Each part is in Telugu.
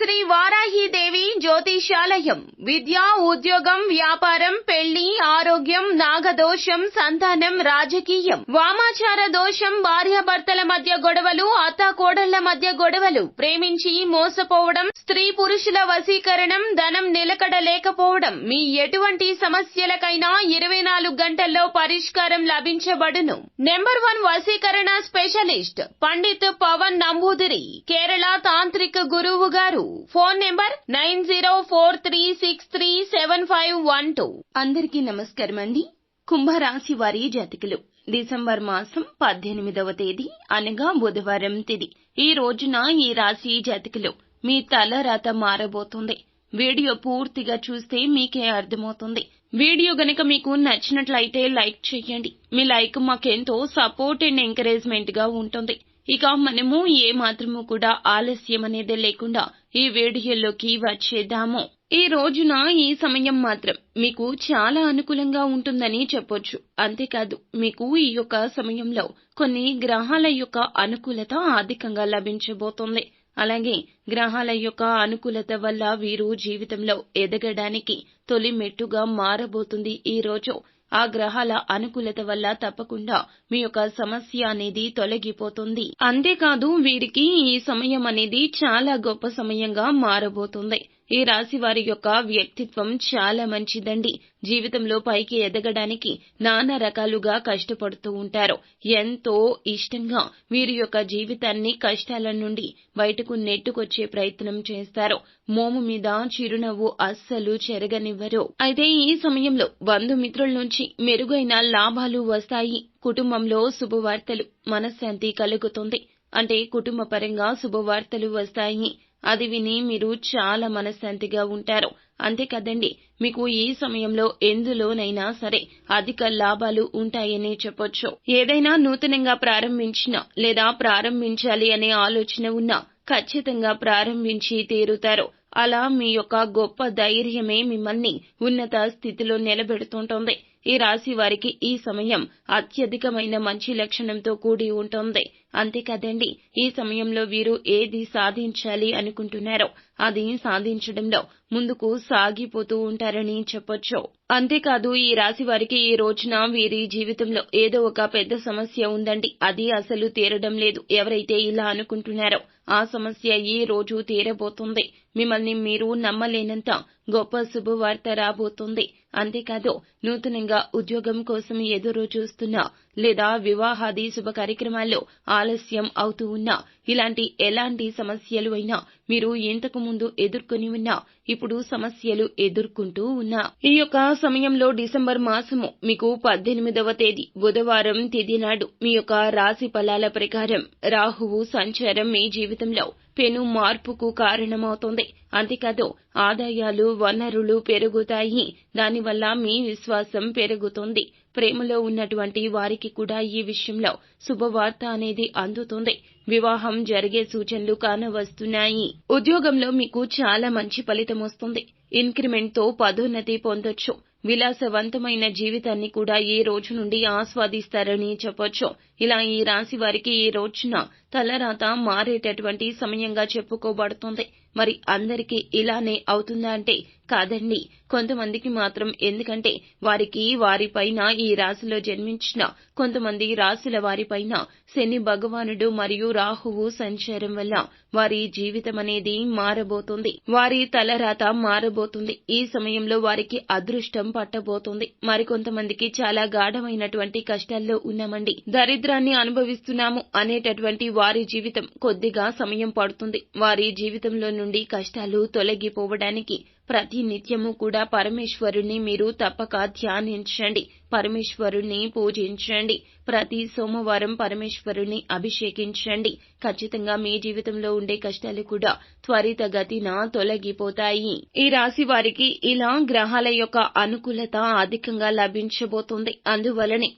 శ్రీ వారాహీదేవి జ్యోతిషాలయం విద్య, ఉద్యోగం, వ్యాపారం, పెళ్లి, ఆరోగ్యం, నాగదోషం, సంతానం, రాజకీయం, వామాచార దోషం, భార్యాభర్తల మధ్య గొడవలు, అత్తాకోడళ్ల మధ్య గొడవలు, ప్రేమించి మోసపోవడం, స్త్రీ పురుషుల వశీకరణం, ధనం నిలకడ లేకపోవడం, మీ ఎటువంటి సమస్యలకైనా 24 గంటల్లో పరిష్కారం లభించబడును. నెంబర్ 1 వశీకరణ స్పెషలిస్ట్ పండిత్ పవన్ నంబూదిరి, కేరళ తాంత్రిక గురువు గారు. Phone number 9043637512. అందరికీ నమస్కారం అండి. కుంభరాశి వారి జాతకులు డిసెంబర్ మాసం 18వ తేదీ అనగా బుధవారం తిథి. ఈ రోజున ఈ రాశి జాతకులు మీ తలరాత మారబోతుంది. వీడియో పూర్తిగా చూస్తే మీకే అర్థమవుతుంది. వీడియో గనక మీకు నచ్చినట్లయితే లైక్ చేయండి. మీ లైక్ మాకెంతో సపోర్ట్ అండ్ ఎంకరేజ్మెంట్ గా ఉంటుంది. ఇక మనము ఏ మాత్రము కూడా ఆలస్యం అనేది లేకుండా ఈ వీడియోలోకి వచ్చేద్దాము. ఈ రోజున ఈ సమయం మాత్రం మీకు చాలా అనుకూలంగా ఉంటుందని చెప్పొచ్చు. అంతేకాదు మీకు ఈ యొక్క సమయంలో కొన్ని గ్రహాల యొక్క అనుకూలత అధికంగా లభించబోతోంది. అలాగే గ్రహాల యొక్క అనుకూలత వల్ల వీరు జీవితంలో ఎదగడానికి తొలి మెట్టుగా మారబోతుంది. ఈ రోజు ఆ గ్రహాల అనుకూలత వల్ల తప్పకుండా మీ యొక్క సమస్య అనేది తొలగిపోతుంది. అంతేకాదు వీరికి ఈ సమయం అనేది చాలా గొప్ప సమయంగా మారబోతుంది. ఈ రాశి వారి యొక్క వ్యక్తిత్వం చాలా మంచిదండి. జీవితంలో పైకి ఎదగడానికి నానా రకాలుగా కష్టపడుతూ ఉంటారు. ఎంతో ఇష్టంగా వీరి యొక్క జీవితాన్ని కష్టాల నుండి బయటకు నెట్టుకొచ్చే ప్రయత్నం చేస్తారు. మోము మీద చిరునవ్వు అస్సలు చెరగనివ్వరు. అయితే ఈ సమయంలో బంధుమిత్రుల నుంచి మెరుగైన లాభాలు వస్తాయి. కుటుంబంలో శుభవార్తలు, మనశ్శాంతి కలుగుతుంది. అంటే కుటుంబ పరంగా శుభవార్తలు వస్తాయి. అది విని మీరు చాలా మనశ్శాంతిగా ఉంటారు. అంతేకాదండి మీకు ఈ సమయంలో ఎందులోనైనా సరే అధిక లాభాలు ఉంటాయని చెప్పొచ్చు. ఏదైనా నూతనంగా ప్రారంభించినా లేదా ప్రారంభించాలి అనే ఆలోచన ఉన్నా ఖచ్చితంగా ప్రారంభించి తీరుతారు. అలా మీ యొక్క గొప్ప ధైర్యమే మిమ్మల్ని ఉన్నత స్థితిలో నిలబెడుతుంటుంది. ఈ రాశి వారికి ఈ సమయం అత్యధికమైన మంచి లక్షణంతో కూడి ఉంటుంది. అంతేకాదండి ఈ సమయంలో వీరు ఏది సాధించాలి అనుకుంటున్నారో అది సాధించడంలో ముందుకు సాగిపోతూ ఉంటారని చెప్పొచ్చు. అంతేకాదు ఈ రాశి వారికి ఈ రోజున వీరి జీవితంలో ఏదో ఒక పెద్ద సమస్య ఉందండి. అది అసలు తీరడం లేదు. ఎవరైతే ఇలా అనుకుంటున్నారో ఆ సమస్య ఈ రోజు తీరబోతుంది. మిమ్మల్ని మీరు నమ్మలేనంత గొప్ప శుభవార్త రాబోతుంది. అంతేకాదు నూతనంగా ఉద్యోగం కోసం ఎదురు చూస్తున్నా లేదా వివాహాది శుభ కార్యక్రమాల్లో ఆలస్యం అవుతూ ఉన్నా ఇలాంటి ఎలాంటి సమస్యలు అయినా మీరు ఇంతకు ముందు ఎదుర్కొని ఉన్నా ఇప్పుడు సమస్యలు ఎదుర్కొంటూ ఉన్నా ఈ యొక్క సమయంలో డిసెంబర్ మాసము మీకు 18వ తేదీ బుధవారం తిథి నాడు మీ యొక్క రాశి ఫలాల ప్రకారం రాహువు సంచారం మీ జీవితంలో పెను మార్పుకు కారణమవుతుంది. అంతేకాదు ఆదాయాలు, వనరులు పెరుగుతాయి. దానివల్ల మీ విశ్వాసం పెరుగుతుంది. ప్రేమలో ఉన్నటువంటి వారికి కూడా ఈ విషయంలో శుభవార్త అనేది అందుతుంది. వివాహం జరిగే సూచనలు కానవస్తున్నాయి. ఉద్యోగంలో మీకు చాలా మంచి ఫలితం వస్తుంది. ఇంక్రిమెంట్ తో పదోన్నతి పొందొచ్చు. విలాసవంతమైన జీవితాన్ని కూడా ఈ రోజు నుండి ఆస్వాదిస్తారని చెప్పొచ్చు. ఇలా ఈ రాశి వారికి ఈ రోజున తలరాత మారేటటువంటి సమయంగా చెప్పుకోబడుతుంది. మరి అందరికీ ఇలానే అవుతుందా అంటే కాదండి. కొంతమందికి మాత్రం, ఎందుకంటే వారికి వారిపైన ఈ రాశిలో జన్మించిన కొంతమంది రాశుల వారిపైన శని భగవానుడు మరియు రాహువు సంచారం వల్ల వారి జీవితం అనేది మారబోతుంది. వారి తలరాత మారబోతుంది. ఈ సమయంలో వారికి అదృష్టం పట్టబోతుంది. మరికొంతమందికి చాలా గాఢమైనటువంటి కష్టాల్లో ఉన్నామండి, దరిద్రాన్ని అనుభవిస్తున్నాము అనేటటువంటి వారి జీవితం కొద్దిగా సమయం పడుతుంది. వారి జీవితంలో నుండి కష్టాలు తొలగిపోవడానికి ప్రతి నిత్యము కూడా పరమేశ్వరుణ్ణి మీరు తప్పక ధ్యానించండి. పరమేశ్వరుణ్ణి పూజించండి. ప్రతి సోమవారం పరమేశ్వరుణ్ణి అభిషేకించండి. ఖచ్చితంగా మీ జీవితంలో ఉండే కష్టాలు కూడా త్వరితగతిన తొలగిపోతాయి. ఈ రాశి వారికి ఇలా గ్రహాల యొక్క అనుకూలత అధికంగా లభించబోతుంది. అందువలనే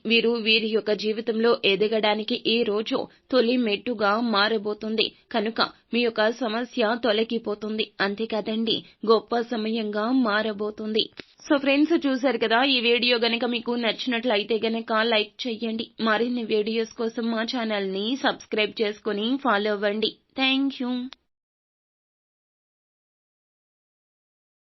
వీరి యొక్క జీవితంలో ఎదగడానికి ఈ రోజు తొలి మెట్టుగా మారబోతుంది. కనుక మీ యొక్క సమస్య తొలగిపోతుంది. అంతేకాదండి గొప్ప సమయంగా మారబోతుంది. సో ఫ్రెండ్స్, చూశారు కదా, ఈ వీడియో గనక మీకు నచ్చినట్లయితే గనక లైక్ చేయండి. మరిన్ని వీడియోస్ కోసం మా ఛానల్ ని సబ్స్క్రైబ్ చేసుకుని ఫాలో అవ్వండి. Thank you.